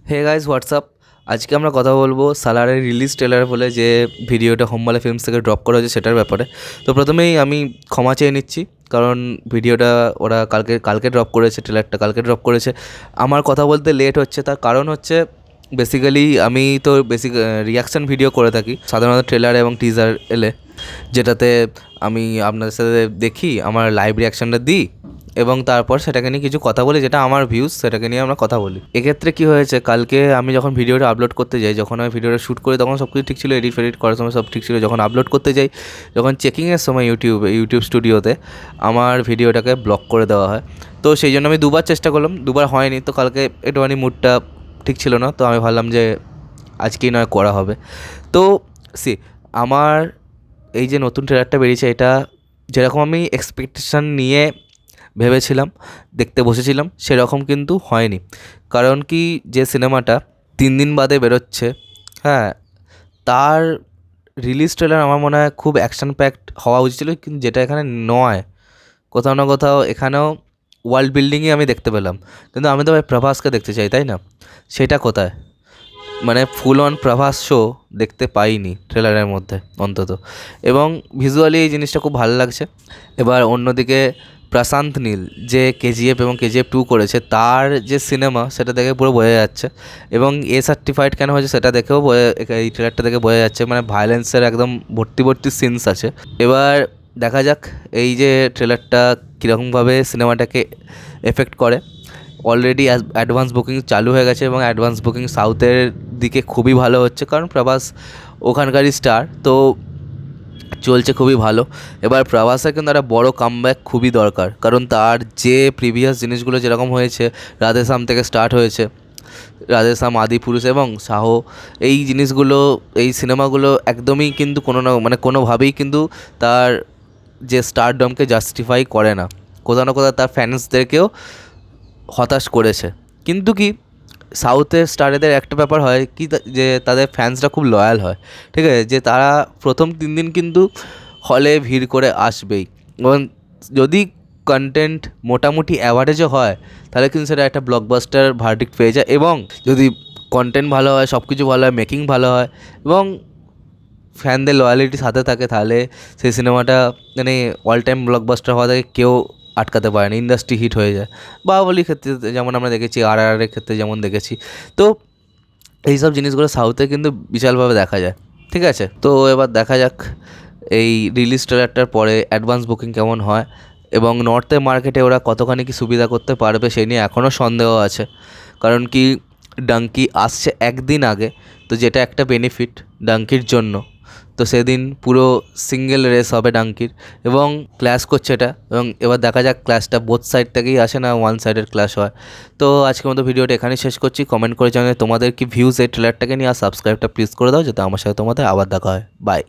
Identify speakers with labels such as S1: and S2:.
S1: Hey guys WhatsApp. আজকে আমরা কথা বলবো সালারের রিলিজ ট্রেলার বলে যে ভিডিওটা হোমবালা ফিল্মস থেকে ড্রপ করা হয়েছে সেটার ব্যাপারে। তো প্রথমেই আমি ক্ষমা চেয়ে নিচ্ছি, কারণ ভিডিওটা ওরা কালকে ড্রপ করেছে, ট্রেলারটা কালকে ড্রপ করেছে। আমার কথা বলতে লেট হচ্ছে, তার কারণ হচ্ছে বেসিক্যালি আমি তো রিয়াকশান ভিডিও করে থাকি সাধারণত ট্রেলার এবং টিজার এলে, যেটাতে আমি আপনাদের সাথে দেখি, আমার লাইভ রিয়াকশানটা দিই এবং তারপর সেটাকে নিয়ে কিছু কথা বলি, যেটা আমার ভিউজ, সেটাকে নিয়ে আমরা কথা বলি। এক্ষেত্রে কী হয়েছে, কালকে আমি যখন ভিডিওটা আপলোড করতে যাই, যখন আমি ভিডিওটা শ্যুট করি তখন সব কিছু ঠিক ছিল, এডিট করার সময় সব ঠিক ছিল। যখন আপলোড করতে যাই, যখন চেকিংয়ের সময় ইউটিউব স্টুডিওতে আমার ভিডিওটাকে ব্লক করে দেওয়া হয়। তো সেই জন্য আমি দুবার চেষ্টা করলাম, দুবার হয়নি। তো কালকে একটুখানি মুডটা ঠিক ছিল না, তো আমি ভাবলাম যে আজকেই নয় করা হবে। তো আমার এই যে নতুন ট্রেলারটা বেরিয়েছে, এটা যেরকম আমি এক্সপেকটেশান নিয়ে ভেবেছিলাম, দেখতে বসেছিলাম, সেরকম কিন্তু হয়নি। কারণ কি, যে সিনেমাটা 3 দিন বাদে বেরোচ্ছে, হ্যাঁ, তার রিলিজ ট্রেলার আমার মনে হয় খুব অ্যাকশন প্যাকড হওয়া উচিত ছিল, কিন্তু যেটা এখানে নয়। কোথাও না কোথাও এখানেও ওয়ার্ল্ড বিল্ডিংই আমি দেখতে পেলাম, কিন্তু আমি তো ভাই প্রভাসকে দেখতে চাই, তাই না? সেটা কোথায়? মানে ফুল অন প্রভাস শো দেখতে পাইনি ট্রেলারের মধ্যে অন্তত, এবং ভিজুয়ালি এই জিনিসটা খুব ভালো লাগছে। এবার অন্যদিকে প্রশান্ত নীল যে কেজিএফ এবং KGF 2 করেছে, তার যে সিনেমা সেটা দেখে পুরো বোঝা যাচ্ছে, এবং সার্টিফাইড কেন হয়েছে সেটা দেখেও এই ট্রেলারটা দেখে বোঝা যাচ্ছে, মানে ভায়োলেন্সের একদম ভর্তি সিনস আছে। এবার দেখা যাক এই যে ট্রেলারটা কীরকমভাবে সিনেমাটাকে এফেক্ট করে। অলরেডি অ্যাডভান্স বুকিং চালু হয়ে গেছে, এবং অ্যাডভান্স বুকিং সাউথের দিকে খুবই ভালো হচ্ছে, কারণ প্রভাস ওখানকারই স্টার, তো চলছে খুবই ভালো। এবার প্রভাসের কিন্তু একটা বড়ো কামব্যাক খুবই দরকার, কারণ তার যে প্রিভিয়াস জিনিসগুলো যেরকম হয়েছে, রাধেশ্যাম থেকে স্টার্ট হয়েছে, রাধেশ্যাম, আদিপুরুষ এবং সাহো, এই জিনিসগুলো, এই সিনেমাগুলো একদমই কিন্তু কোনোভাবেই কিন্তু তার যে স্টারডমকে জাস্টিফাই করে না। কোথাও না কোথাও তার ফ্যান্সদেরকেও হতাশ করেছে। কিন্তু কি, সাউথের স্টারেদের একটা ব্যাপার হয় কি, যে তাদের ফ্যান্সরা খুব লয়াল হয়, ঠিক আছে, যে তারা প্রথম 3 দিন কিন্তু হলে ভিড় করে আসবেই, এবং যদি কন্টেন্ট মোটামুটি অ্যাভারেজও হয়, তাহলে কিন্তু সেটা একটা ব্লকবাস্টার ভার্ডিক্ট পেয়ে যায়। এবং যদি কন্টেন্ট ভালো হয়, সব কিছু ভালো হয়, মেকিং ভালো হয়, এবং ফ্যানদের লয়ালিটি সাথে থাকে, তাহলে সেই সিনেমাটা মানে অল টাইম ব্লকবাস্টার হওয়া থেকে কেউ আটকাতে পারে না, ইন্ডাস্ট্রি হিট হয়ে যায়। বাহুবলীর ক্ষেত্রে যেমন আমরা দেখেছি, RRR ক্ষেত্রে যেমন দেখেছি। তো এইসব জিনিসগুলো সাউথে কিন্তু বিশালভাবে দেখা যায়, ঠিক আছে। তো এবার দেখা যাক এই রিলিজ ট্রেলারটার পরে অ্যাডভান্স বুকিং কেমন হয়, এবং নর্থের মার্কেটে ওরা কতখানি কি সুবিধা করতে পারবে সেই নিয়ে এখনও সন্দেহ আছে। কারণ কি, ডাঙ্কি আসছে একদিন আগে, তো যেটা একটা বেনিফিট ডাঙ্কির জন্য। তো সেদিন পুরো সিঙ্গেল রেস হবে ডাঙ্কির, এবং ক্ল্যাশ করছে এটা, এবং এবার দেখা যাক ক্ল্যাশটা বোথ সাইড থেকেই আসে না ওয়ান সাইডের ক্ল্যাশ হয়। তো আজকের মতো ভিডিওটা এখানেই শেষ করছি। কমেন্ট করে জানালে তোমাদের কি ভিউজ এই ট্রেলারটাকে নিয়ে, আর সাবস্ক্রাইবটা প্লিজ করে দাও, যাতে আমার সাথে তোমাদের আবার দেখা হয়। বাই।